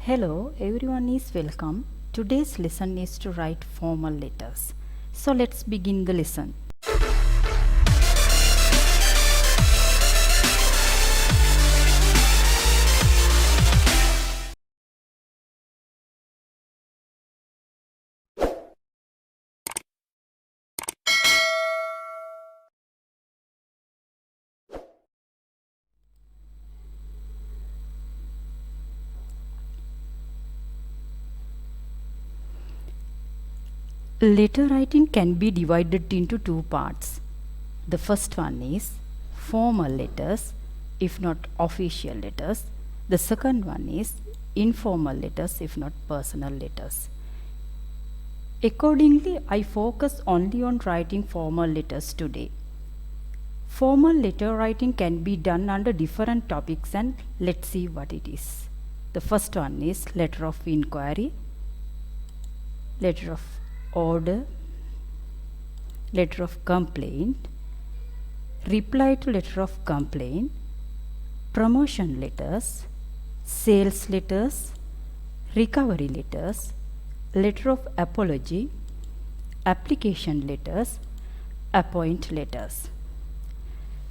Hello, everyone is welcome. Today's lesson is to write formal letters. So let's begin the lesson. Letter writing can be divided into two parts. The first one is formal letters, if not official letters. The second one is informal letters, if not personal letters. Accordingly, I focus only on writing formal letters today. Formal letter writing can be done under different topics, and let's see what it is. The first one is letter of inquiry, letter of order, letter of complaint, reply to letter of complaint, promotion letters, sales letters, recovery letters, letter of apology, application letters, appoint letters.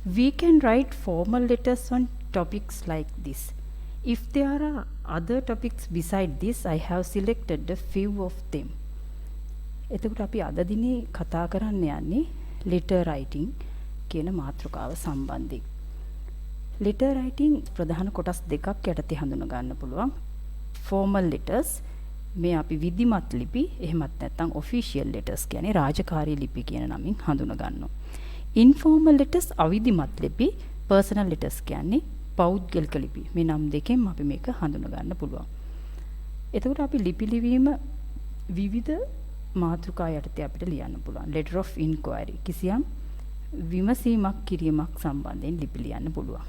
We can write formal letters on topics like this. If there are other topics beside this, I have selected a few of them. එතකොට අපි අද දිනේ කතා කරන්න යන්නේ letter writing කියන මාතෘකාව සම්බන්ධයෙන්. letter writing ප්‍රධාන කොටස් දෙකක් යටතේ හඳුනා ගන්න පුළුවන්. formal letters මේ අපි විධිමත් ලිපි එහෙමත් නැත්නම් official letters කියන්නේ රාජකාරී ලිපි කියන නමින් හඳුනා ගන්නවා. informal letters අවිධිමත් ලිපි personal letters කියන්නේ පෞද්ගලික ලිපි. මේ නම් දෙකෙන් අපි මේක හඳුනා ගන්න පුළුවන්. එතකොට අපි ලිපි ලිවීම විවිධ මාතෘකා යටතේ අපිට ලියන්න පුළුවන්. letter of inquiry කිසියම් විමසීමක් කිරීමක් සම්බන්ධයෙන් ලිපි ලියන්න පුළුවන්.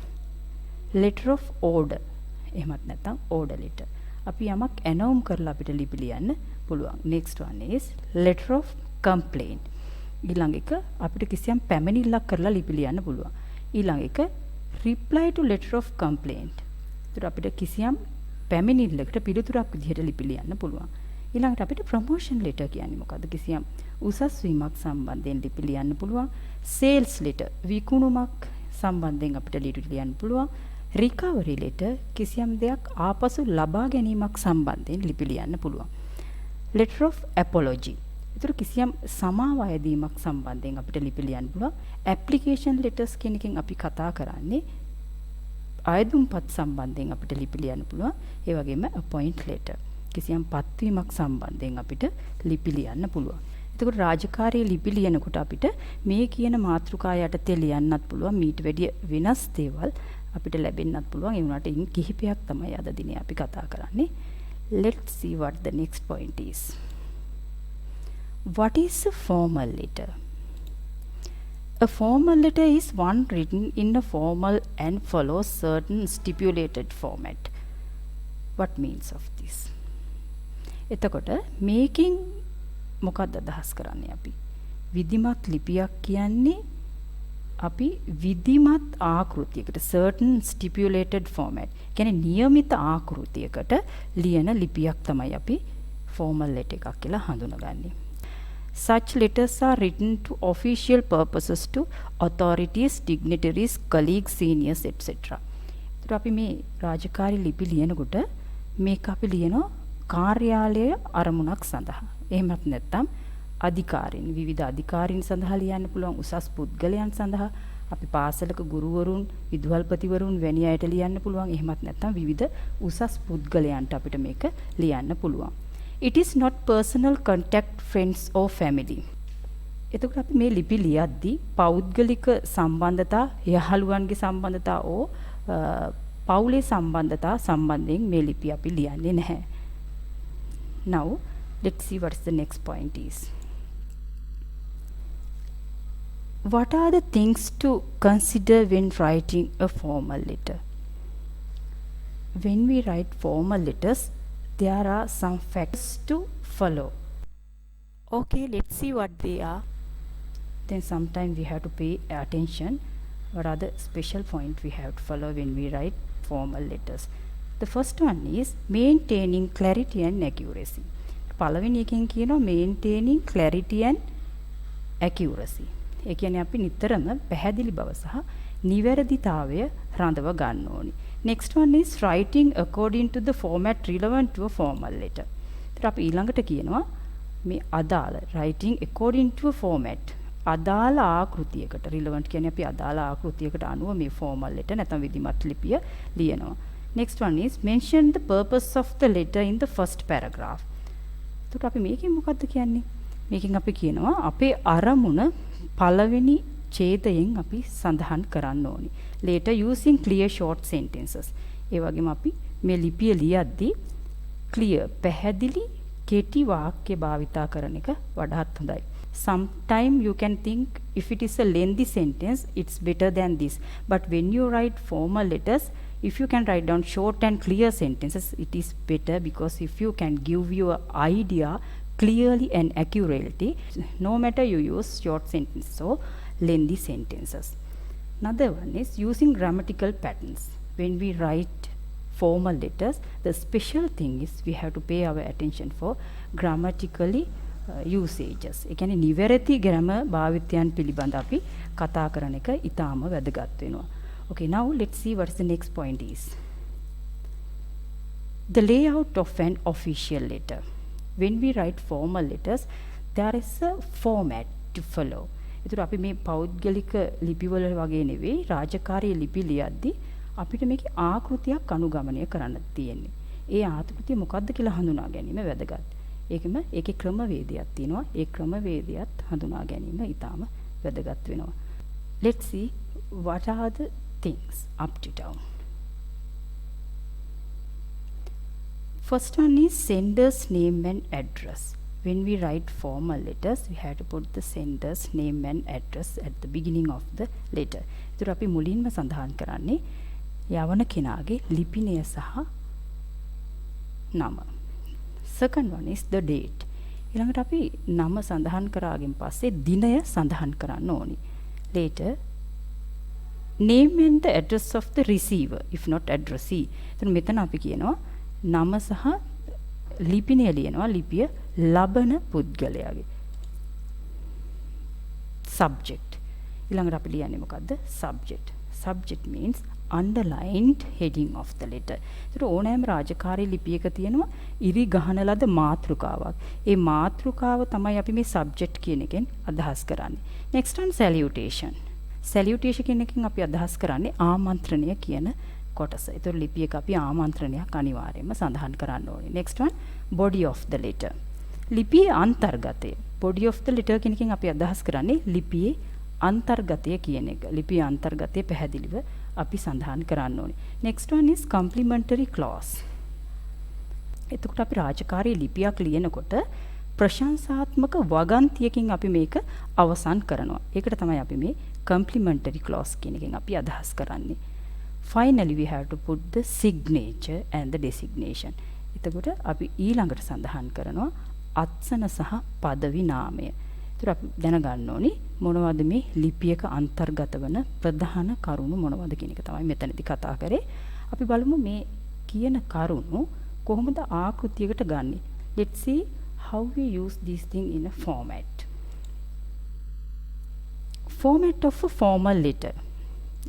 letter of order එහෙමත් නැත්නම් order letter. අපි යමක් ඇනවුම් කරලා අපිට ලිපි ලියන්න පුළුවන්. next one is letter of complaint. ඊළඟ එක අපිට කිසියම් පැමිණිල්ලක් කරලා ලිපි ලියන්න පුළුවන්. ඊළඟ එක reply to letter of complaint. ඒතර අපිට කිසියම් පැමිණිල්ලකට පිළිතුරක් විදිහට ලිපි ලියන්න පුළුවන්. ඊළඟට අපිට ප්‍රොමෝෂන් ලෙටර් කියන්නේ මොකද්ද? කිසියම් උසස් වීමක් සම්බන්ධයෙන් ලිපි ලියන්න පුළුවන්. සේල්ස් ලෙටර් විකුණුමක් සම්බන්ධයෙන් අපිට ලිපි ලියන්න පුළුවන්. රිකවරි ලෙටර් කිසියම් දෙයක් ආපසු ලබා ගැනීමක් සම්බන්ධයෙන් ලිපි ලියන්න පුළුවන්. Letter of apology. ඒතර කිසියම් සමාව අයදීමක් සම්බන්ධයෙන් අපිට ලිපි ලියන්න පුළුවන්. ඇප්ලිකේෂන් ලෙටර්ස් කියන එකෙන් අපි කතා කරන්නේ අයදුම්පත් සම්බන්ධයෙන් අපිට ලිපි ලියන්න පුළුවන්. ඒ වගේම අපොයින්ට් ලෙටර් කිසියම් පත්වීමක් සම්බන්ධයෙන් අපිට ලිපි ලියන්න පුළුවන්. එතකොට රාජකාරී ලිපි ලියනකොට අපිට මේ කියන මාතෘකා යටතේ ලියන්නත් පුළුවන්. මීට වැඩිය වෙනස් දේවල් අපිට ලැබෙන්නත් පුළුවන්. ඒ වුණාට ඉන් කිහිපයක් තමයි අද දිනේ අපි කතා කරන්නේ. Let's see what the next point is. What is a formal letter? A formal letter is one written in a formal and follows certain stipulated format. What means of this? එතකොට මේකින් මොකක්ද අදහස් කරන්නේ අපි? විධිමත් ලිපියක් කියන්නේ අපි විධිමත් ආකෘතියකට certain stipulated format කියන්නේ નિયમિત ආකෘතියකට ලියන ලිපියක් තමයි අපි formal letter එකක් කියලා හඳුනගන්නේ. Such letters are written to official purposes to authorities, dignitaries, colleagues, seniors, etc. ඒතර අපි මේ රාජකාරී ලිපි ලියනකොට මේක අපි ලියනවා කාර්යාලය අරමුණක් සඳහා. එහෙමත් නැත්නම් අධිකාරීන් විවිධ අධිකාරීන් සඳහා ලියන්න පුළුවන්. උසස් පුද්ගලයන් සඳහා අපි පාසලක ගුරුවරුන්, විදුහල්පතිවරුන් වැනි අයට ලියන්න පුළුවන්. එහෙමත් නැත්නම් විවිධ උසස් පුද්ගලයන්ට අපිට මේක ලියන්න පුළුවන්. It is not personal contact, friends or family. එතකොට අපි මේ ලිපි ලියද්දී පෞද්ගලික සම්බන්ධතා, යහළුවන්ගේ සම්බන්ධතා ඕ පවුලේ සම්බන්ධතා සම්බන්ධයෙන් මේ ලිපි අපි ලියන්නේ නැහැ. Now, let's see what the next point is. What are the things to consider when writing a formal letter? When we write formal letters, there are some facts to follow. Okay, let's see what they are. Then sometime we have to pay attention. What are the special points we have to follow when we write formal letters? The first one is maintaining clarity and accuracy. පළවෙනි එකෙන් කියනවා maintaining clarity and accuracy. ඒ කියන්නේ අපි නිතරම පැහැදිලි බව සහ නිවැරදිතාවය රඳව ගන්න ඕනි. Next one is writing according to the format relevant to a formal letter. ඒතර අපි ඊළඟට කියනවා මේ අදාළ writing according to a format. අදාළ ආකෘතියකට relevant කියන්නේ අපි අදාළ ආකෘතියකට අනුව මේ formal letter නැත්නම් විධිමත් ලිපිය ලියනවා. Next one is mention the purpose of the letter in the first paragraph. එතකොට අපි මේකෙන් මොකද්ද කියන්නේ? මේකෙන් අපි කියනවා අපේ අරමුණ පළවෙනි ඡේදයෙන් අපි සඳහන් කරන්න ඕනි. Later using clear short sentences. ඒ වගේම අපි මේ ලිපිය ලියද්දී clear පැහැදිලි කෙටි වාක්‍ය භාවිතා කරන එක වඩාත් හොඳයි. Sometime you can think if it is a lengthy sentence it's better than this, but when you write formal letters, if you can write down short and clear sentences it is better, because if you can give your idea clearly and accurately, no matter you use short sentences or lengthy sentences. Another one is using grammatical patterns. When we write formal letters, the special thing is we have to pay our attention for grammatically usages. ඒ කියන්නේ නිවැරදි grammar භාවිතයන් පිළිබඳ අපි කතා කරන එක ඊටාම වැදගත් වෙනවා. Okay, now let's see what is the next point is. The layout of an official letter. When we write formal letters, there is a format to follow. ඒතර අපි මේ පෞද්ගලික ලිපිවල වගේ නෙවෙයි රාජකාරී ලිපි ලියද්දී අපිට මේකේ ආකෘතියක් අනුගමනය කරන්න තියෙන්නේ. ඒ ආකෘතිය මොකක්ද කියලා හඳුනා ගැනීම වැදගත්. ඒකම ඒකේ ක්‍රමවේදයක් තියෙනවා. ඒ ක්‍රමවේදයත් හඳුනා ගැනීම ඊටාම වැදගත් වෙනවා. Let's see what are the things up to down. First one is sender's name and address. When we write formal letters, we have to put the sender's name and address at the beginning of the letter. ඒතර අපි මුලින්ම සඳහන් කරන්නේ යවන කෙනාගේ ලිපිනය සහ නම. Second one is the date. ඊළඟට අපි නම සඳහන් කරාගෙන් පස්සේ දිනය සඳහන් කරන්න ඕනි. Later name and the address of the receiver, if not addressee. එතන මෙතන අපි කියනවා නම සහ ලිපිනය ලියනවා ලිපිය ලබන පුද්ගලයාගේ. Subject. ඊළඟට අපි ලියන්නේ මොකද්ද? Subject. Subject means underlined heading of the letter. ඒතර ඕනෑම රාජකාරී ලිපියක තියෙනවා ඉරි ගහන ලද මාතෘකාවක්. ඒ මාතෘකාව තමයි අපි මේ subject කියන එකෙන් අදහස් කරන්නේ. Next one salutation. Salutation කියන එකෙන් අපි අදහස් කරන්නේ ආමන්ත්‍රණය කියන කොටස. ඒතර ලිපියක අපි ආමන්ත්‍රණයක් අනිවාර්යයෙන්ම සඳහන් කරන්න ඕනේ. Next one body of the letter. ලිපියේ අන්තර්ගතය. body of the letter කියන එකෙන් අපි අදහස් කරන්නේ ලිපියේ අන්තර්ගතය කියන එක. ලිපියේ අන්තර්ගතය පැහැදිලිව අපි සඳහන් කරන්න ඕනේ. Next one is complementary clause. එතකොට අපි රාජකාරී ලිපියක් ලියනකොට ප්‍රශංසාත්මක වගන්තියකින් අපි මේක අවසන් කරනවා. ඒකට තමයි අපි මේ complementary clause කියන එකෙන් අපි අදහස් කරන්නේ. Finally we have to put the signature and the designation. එතකොට අපි ඊළඟට සඳහන් කරනවා අත්සන සහ පදවි නාමය. ඒතර අපි දැනගන්න ඕනි මොනවද මේ ලිපියක අන්තර්ගත වන ප්‍රධාන කරුණු මොනවද කියන එක තමයි මෙතනදී කතා කරේ. අපි බලමු මේ කියන කරුණු කොහොමද ආකෘතියකට ගන්නෙ. Let's see how we use these things in a format. Format of a formal letter.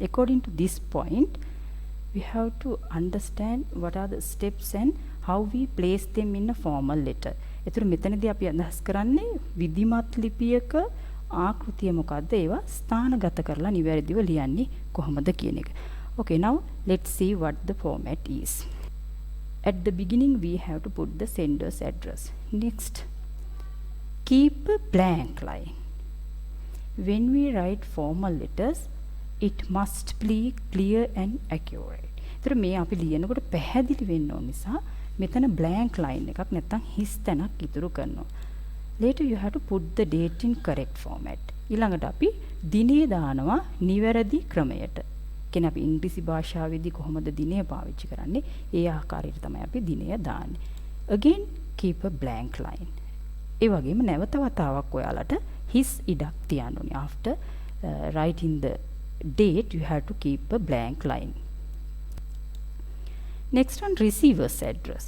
According to this point, we have to understand what are the steps and how we place them in a formal letter. ඒතර මෙතනදී අපි අදහස් කරන්නේ විධිමත් ලිපියක ආකෘතිය මොකද්ද ඒවා ස්ථානගත කරලා නිවැරදිව ලියන්නේ කොහොමද කියන එක. Okay, now let's see what the format is. At the beginning we have to put the sender's address. Next, keep a blank line. When we write formal letters, it must be clear and accurate. ඒතර මේ අපි ලියනකොට පැහැදිලි වෙන්න ඕන නිසා මෙතන blank line එකක් නැත්නම් හිස් තැනක් ඉතුරු කරනවා. Later you have to put the date in correct format. ඊළඟට අපි දිනය දානවා නිවැරදි ක්‍රමයට. කියන්නේ අපි ඉංග්‍රීසි භාෂාවේදී කොහොමද දිනය පාවිච්චි කරන්නේ? ඒ ආකාරයට තමයි අපි දිනය දාන්නේ. Again keep a blank line. ඒ වගේම නැවත වතාවක් ඔයාලට හිස් ඉඩක් තියන්න ඕනේ. After writing the date you have to keep a blank line. Next one, receiver's address.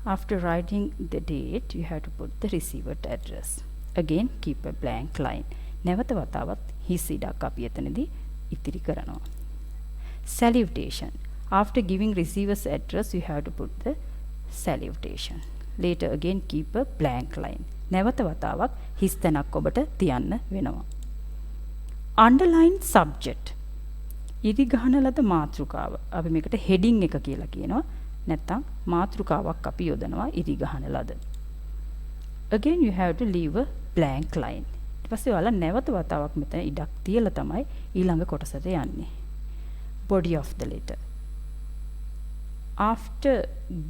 After writing the date, you have to put the receiver address. Again, keep a blank line. නැවත වතාවත් හිස් ඉඩක් අපි එතනදී ඉතිරි කරනවා. Salutation. After giving receiver's address, you have to put the salutation. Later again keep a blank line. නැවත වතාවක් හිස් තැනක් ඔබට තියන්න වෙනවා. Underline subject. ඉරි ගහන ලද මාතෘකාව. අපි මේකට heading එක කියලා කියනවා. නැත්නම් මාතෘකාවක් අපි යොදනවා ඉරි ගහන ලද. Again you have to leave a blank line. ඊට පස්සේ ඔයාලා නැවත වතාවක් මෙතන ඉඩක් තියලා තමයි ඊළඟ කොටසට යන්නේ. Body of the letter. After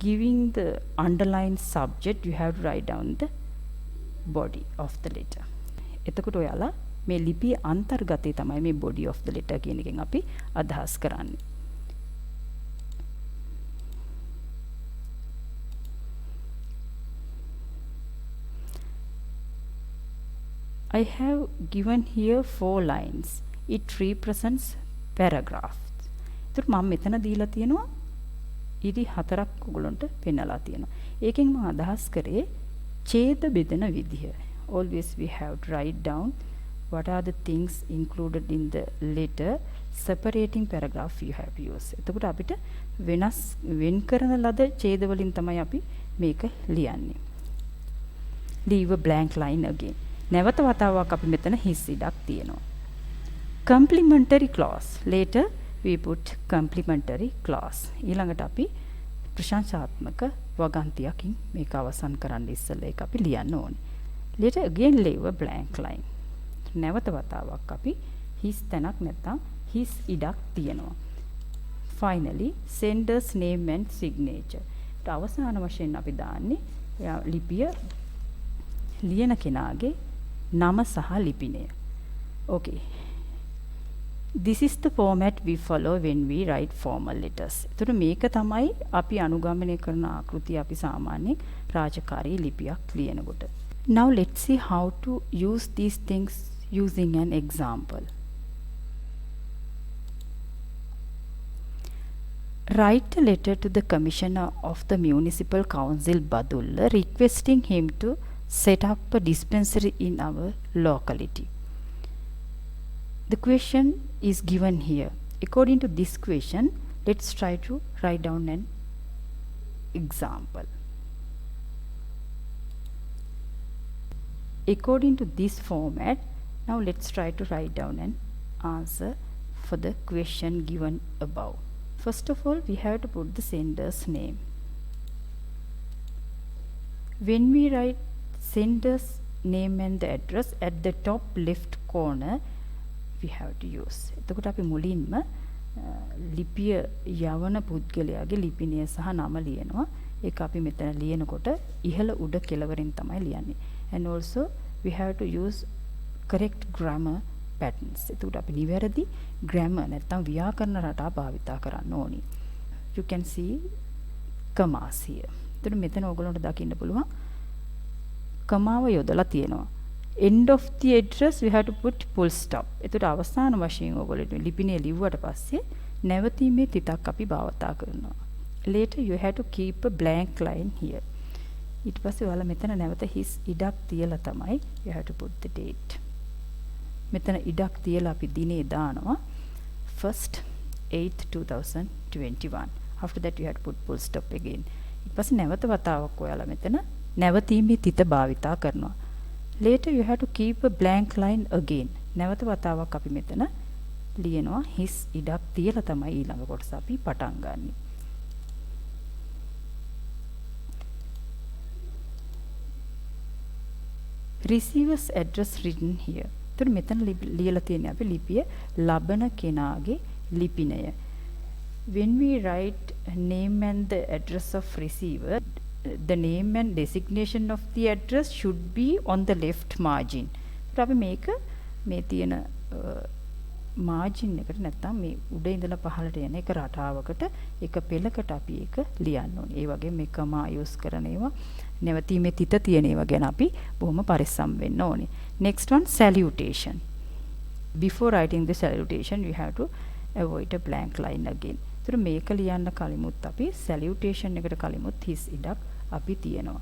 giving the underlined subject, you have to write down the body of the letter. එතකොට ඔයාලා මේ ලිපියේ අන්තර්ගතය තමයි මේ body of the letter කියන එකෙන් අපි අදහස් කරන්නේ. I have given here 4 lines. It represents paragraphs. එතකොට මම මෙතන දීලා තියෙනවා ඉරි 4ක් ඔයගොල්ලන්ට පෙන්නලා තියෙනවා. ඒකෙන් මම අදහස් කරේ ඡේද බෙදෙන විදිහ. Always we have to write down what are the things included in the letter. Separating paragraph you have to use. එතකොට අපිට වෙනස් වෙන් කරන ලද ඡේද වලින් තමයි අපි මේක ලියන්නේ. Leave a blank line again. නැවත වතාවක් අපි මෙතන හිස් ඉඩක් තියෙනවා. Complementary clause. Later we put complementary clause. ඊළඟට අපි ප්‍රශංසාත්මක වගන්තියකින් මේක අවසන් කරන්න ඉස්සෙල්ලා ඒක අපි ලියන්න ඕනේ. Later again leave a blank line. නැවත වතාවක් අපි හිස් තැනක් නැත්නම් හිස් ඉඩක් තියෙනවා. Finally sender's name and signature. ඊට අවසාන වශයෙන් අපි දාන්නේ ලිපිය ලියන කෙනාගේ නම සහ ලිපිනය. Okay. This is the format we follow when we write formal letters. එතකොට මේක තමයි අපි අනුගමනය කරන ආකෘතිය අපි සාමාන්‍යයෙන් රාජකාරී ලිපියක් ලියනකොට. Now let's see how to use these things using an example. Write a letter to the Commissioner of the Municipal Council Badulla requesting him to set up a dispensary in our locality. The question is given here. According to this question, let's try to write down an example. According to this format, now let's try to write down an answer for the question given above. First of all, we have to put the sender's name. When we write sender's name and the address at the top left corner, we have to use. එතකොට අපි මුලින්ම ලිපිය යවන පුද්ගලයාගේ ලිපිනය සහ නම ලියනවා. ඒක අපි මෙතන ලියනකොට ඉහළ උඩ කෙළවරින් තමයි ලියන්නේ. And also we have to use correct grammar patterns. එතකොට අපි නිවැරදි grammar නැත්නම් ව්‍යාකරණ රටා භාවිතා කරන්න ඕනි. You can see commas here. එතකොට මෙතන ඔයගොල්ලන්ට දකින්න පුළුවන් කමාව යොදලා තියෙනවා. End of the address we have to put full stop. එතකොට අවසාන වශයෙන් ඔයගොල්ලෝ ලිපිනේ ලිව්වට පස්සේ නැවතීමේ තිතක් අපි භාවිතා කරනවා. Later you have to keep a blank line here. ඊට පස්සේ ඔයාලා මෙතන නැවත හිස් ඉඩක් තියලා තමයි you have to put the date. මෙතන ඉඩක් තියලා අපි දිනේ දානවා 1st 8th 2021. After that you have to put full stop again. ඊට පස්සේ නැවත වතාවක් ඔයාලා මෙතන නැවතීමේ තිත භාවිතා කරනවා. Later you have to keep a blank line again. නැවත වතාවක් අපි මෙතන ලියනවා හිස් ඉඩක් තියලා තමයි ඊළඟ කොටස අපි පටන් ගන්නෙ. Receiver's address written here. එතකොට මෙතන ලියලා තියෙන්නේ අපි ලිපිය ලබන කෙනාගේ ලිපිනය. When we write name and the address of receiver, the name and designation of the address should be on the left margin. ඒත් අපි මේක මේ තියෙන margin එකට නැත්තම් මේ උඩ ඉඳලා පහළට යන එක රටාවකට එක පෙළකට අපි ඒක ලියන්න ඕනේ. ඒ වගේ මේ කමා යූස් කරන ඒවා නැවතීමේ තිත තියෙන ඒවා ගැන අපි බොහොම පරිස්සම් වෙන්න ඕනේ. Next one, salutation. Before writing the salutation, you have to avoid a blank line again. ඒතර මේක ලියන්න කලිමුත් අපි salutation එකට කලිමුත් his ඉඩක් අපි තියනවා.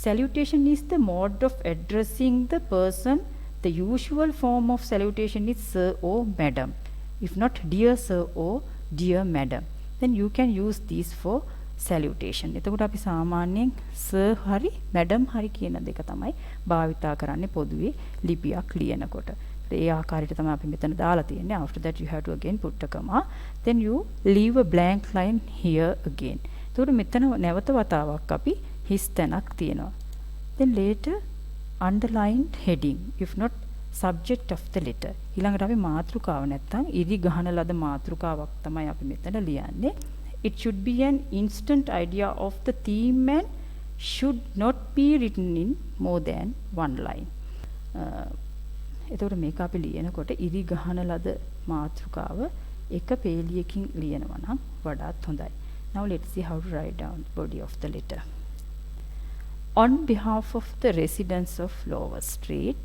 Salutation is the mode of addressing the person. The usual form of salutation is sir or madam. If not dear sir or dear madam, then you can use these for salutation. එතකොට අපි සාමාන්‍යයෙන් sir හරි madam හරි කියන දෙක තමයි භාවිතා කරන්නේ පොදුවේ ලිපියක් ලියනකොට. ඒ ආකාරයට තමයි අපි මෙතන දාලා තියෙන්නේ. After that you have to again put a comma. Then you leave a blank line here again. එතකොට මෙතන නැවත වතාවක් අපි his තැනක් තියෙනවා. Then later underlined heading. If not subject of the letter. ඊළඟට අපි මාතෘකාව නැත්තම් ඉරි ගහන ලද මාතෘකාවක් තමයි අපි මෙතන ලියන්නේ. It should be an instant idea of the theme and should not be written in more than one line. එතකොට මේක අපි ලියනකොට ඉරි ගහන ලද මාතෘකාව එක පේලියකින් ලියනවා නම් වඩාත් හොඳයි. Now let's see how to write down the body of the letter. On behalf of the residents of Lower Street,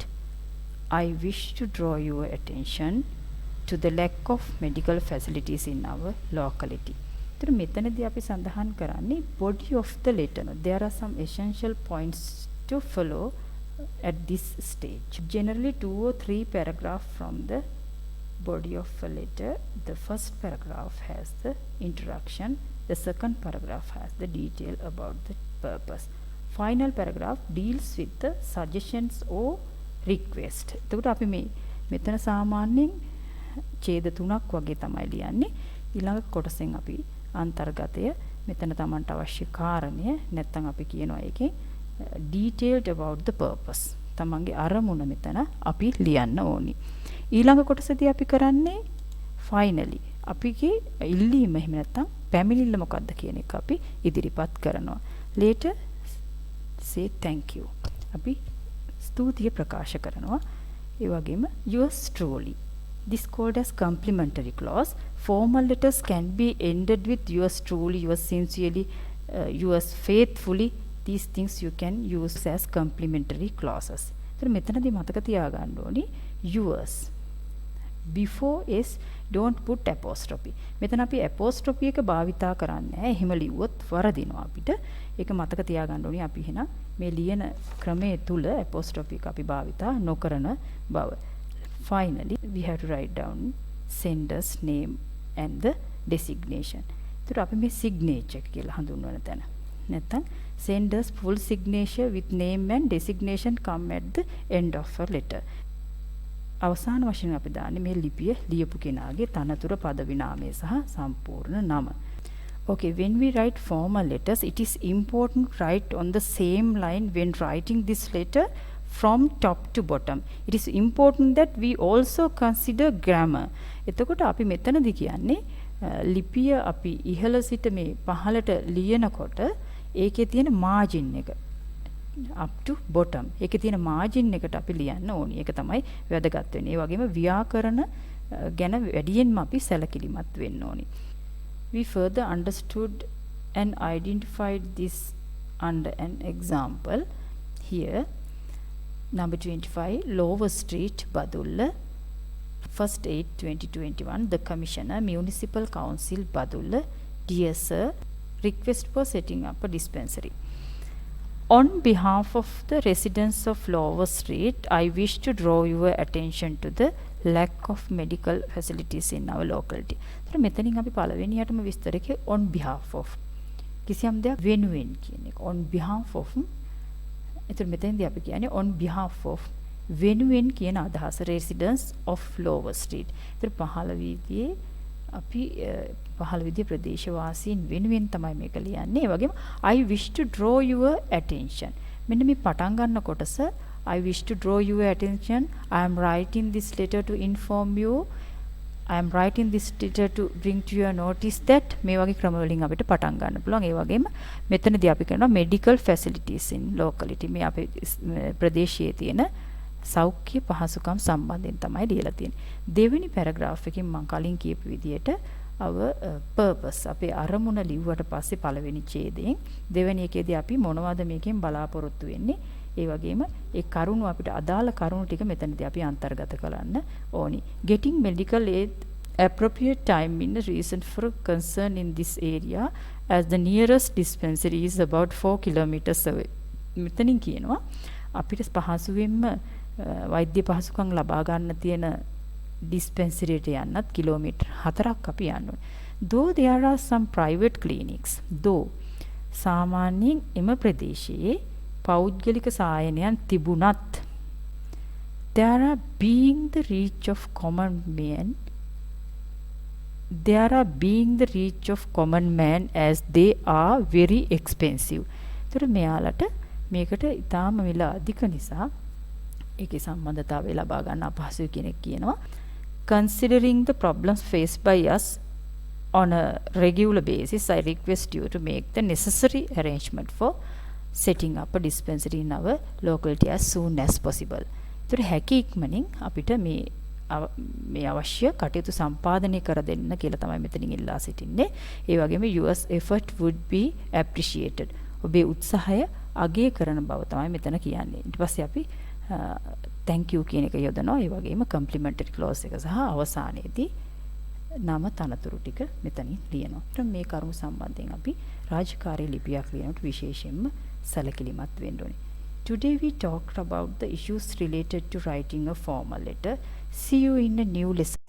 I wish to draw your attention to the lack of medical facilities in our locality. So, මෙතනදී අපි සඳහන් කරන්නේ body of the letter. There are some essential points to follow at this stage. Generally 2 or 3 paragraphs from the body of a letter. The first paragraph has the introduction. The second paragraph has the detail about the purpose. Final paragraph deals with the suggestions or request. එතකොට අපි මෙතන සාමාන්‍යයෙන් ඡේද 3ක් වගේ තමයි ලියන්නේ. ඊළඟ කොටසෙන් අපි අන්තර්ගතය මෙතන Tamanට අවශ්‍ය කාරණය නැත්නම් අපි කියනවා ඒකේ detailed about the purpose. තමන්ගේ අරමුණ මෙතන අපි ලියන්න ඕනි. ඊළඟ කොටසදී අපි කරන්නේ finally අපිගේ ඉල්ලීම එහෙම නැත්නම් පැමිණිල්ල මොකක්ද කියන එක අපි ඉදිරිපත් කරනවා. later say thank you. අපි ස්තුතිය ප්‍රකාශ කරනවා. ඒ වගේම yours truly. This called as complimentary clause. Formal letters can be ended with yours truly, yours sincerely, yours faithfully. These things you can use as complimentary clauses. So මෙතනදී මතක තියාගන්න ඕනි yours. Before is don't put apostrophe. මෙතන අපි apostrophe එක භාවිතා කරන්නේ නැහැ. එහෙම ලිව්වොත් වරදිනවා අපිට. ඒක මතක තියාගන්න ඕනි අපි එහෙනම් මේ ලියන ක්‍රමයේ තුල apostrophe එක අපි භාවිතා නොකරන බව. Finally, we have to write down sender's name and the designation. ඒතර අපි මේ signature කියලා හඳුන්වන තැන. නැත්නම් sender's full signature with name and designation come at the end of a letter. අවසාන වශයෙන් අපි දාන්නේ මේ ලිපිය ලියපු කෙනාගේ තනතුර පදවි නාමය සහ සම්පූර්ණ නම. Okay, when we write formal letters, it is important to write on the same line when writing this letter from top to bottom. It is important that we also consider grammar. එතකොට අපි මෙතනදී කියන්නේ ලිපිය අපි ඉහළ සිට මේ පහළට ලියනකොට ඒකේ තියෙන මාජින් එක up to bottom. ඒකේ තියෙන මාජින් එකට අපි ලියන්න ඕනි. ඒක තමයි වැදගත් වෙන්නේ. ඒ වගේම ව්‍යාකරණ ගැන වැඩියෙන්ම අපි සැලකිලිමත් වෙන්න ඕනි. We further understood and identified this under an example. Here, number 25, Lower Street, Badulla, 1st 8, 2021, the Commissioner, Municipal Council, Badulla, dear sir, request for setting up a dispensary. On behalf of the residents of Lower Street, I wish to draw your attention to the lack of medical facilities in our locality. So, මෙතනින් අපි පළවෙනියටම විස්තර කරේ on behalf of. කිසියම් දෙයක් වෙනුවෙන් කියන එක. On behalf of. එතකොට මෙතෙන්දී අපි කියන්නේ on behalf of වෙනුවෙන් කියන අදහස residents of Lower Street. ඒතර පහළ වීදියේ අපි පහළ විදිය ප්‍රදේශවාසීන් වෙනුවෙන් තමයි මේක ලියන්නේ. ඒ වගේම I wish to draw your attention. මෙන්න මේ පටන් ගන්න කොටස I wish to draw your attention. I am writing this letter to inform you. I am writing this letter to bring to your notice that මේ වගේ ක්‍රම වලින් අපිට පටන් ගන්න පුළුවන්. ඒ වගේම මෙතනදී අපි කරනවා medical facilities in locality. මේ අපේ ප්‍රදේශයේ තියෙන සෞඛ්‍ය පහසුකම් සම්බන්ධයෙන් තමයි ලියලා තියෙන්නේ. දෙවෙනි පැරග්‍රාෆ් එකකින් මම කලින් කියපු විදිහට our purpose අපේ අරමුණ ලිව්වට පස්සේ පළවෙනි ඡේදයෙන් දෙවෙනි එකේදී අපි මොනවද මේකෙන් බලාපොරොත්තු වෙන්නේ? ඒ වගේම ඒ කරුණු අපිට අදාළ කරුණු ටික මෙතනදී අපි අන්තර්ගත කරන්න ඕනි. Getting medical aid appropriate time in a reason for concern in this area as the nearest dispensary is about 4 kilometers away. මෙතනින් කියනවා අපිට පහසුවෙන්ම වෛද්‍ය පහසුකම් ලබා ගන්න තියෙන dispensary එකට යන්නත් කිලෝමීටර් 4ක් අපි යන්න ඕනේ. Though there are some private clinics, though සාමාන්‍යයෙන් එම ප්‍රදේශයේ පෞද්ගලික සායනයන් තිබුණත් there are being the reach of common man as they are very expensive. ඒතර මෙයාලට මේකට ඊටාම මිල අධික නිසා ඒකේ සම්බන්ධතාවය ලබා ගන්න අපහසුයි කෙනෙක් කියනවා. Considering the problems faced by us on a regular basis, I request you to make the necessary arrangement for setting up a dispensary in our locality as soon as possible. ඒතර හැකි ඉක්මනින් අපිට මේ අවශ්‍ය කටයුතු සම්පාදනය කර දෙන්න කියලා තමයි මෙතනින් ඉල්ලා සිටින්නේ. ඒ වගේම your effort would be appreciated. ඔබේ උත්සාහය අගය කරන බව තමයි මෙතන කියන්නේ. ඊට පස්සේ අපි thank you කියන එක යොදනවා. ඒ වගේම complimentary clause එක සහ අවසානයේදී නම තනතුරු ටික මෙතනින් ලියනවා. ඊට මේ කරුණු සම්බන්ධයෙන් අපි රාජකාරී ලිපියක් ලියනකොට විශේෂයෙන්ම සැලකිලිමත් වෙන්න ඕනේ. Today we talked about the issues related to writing a formal letter. See you in a new lesson.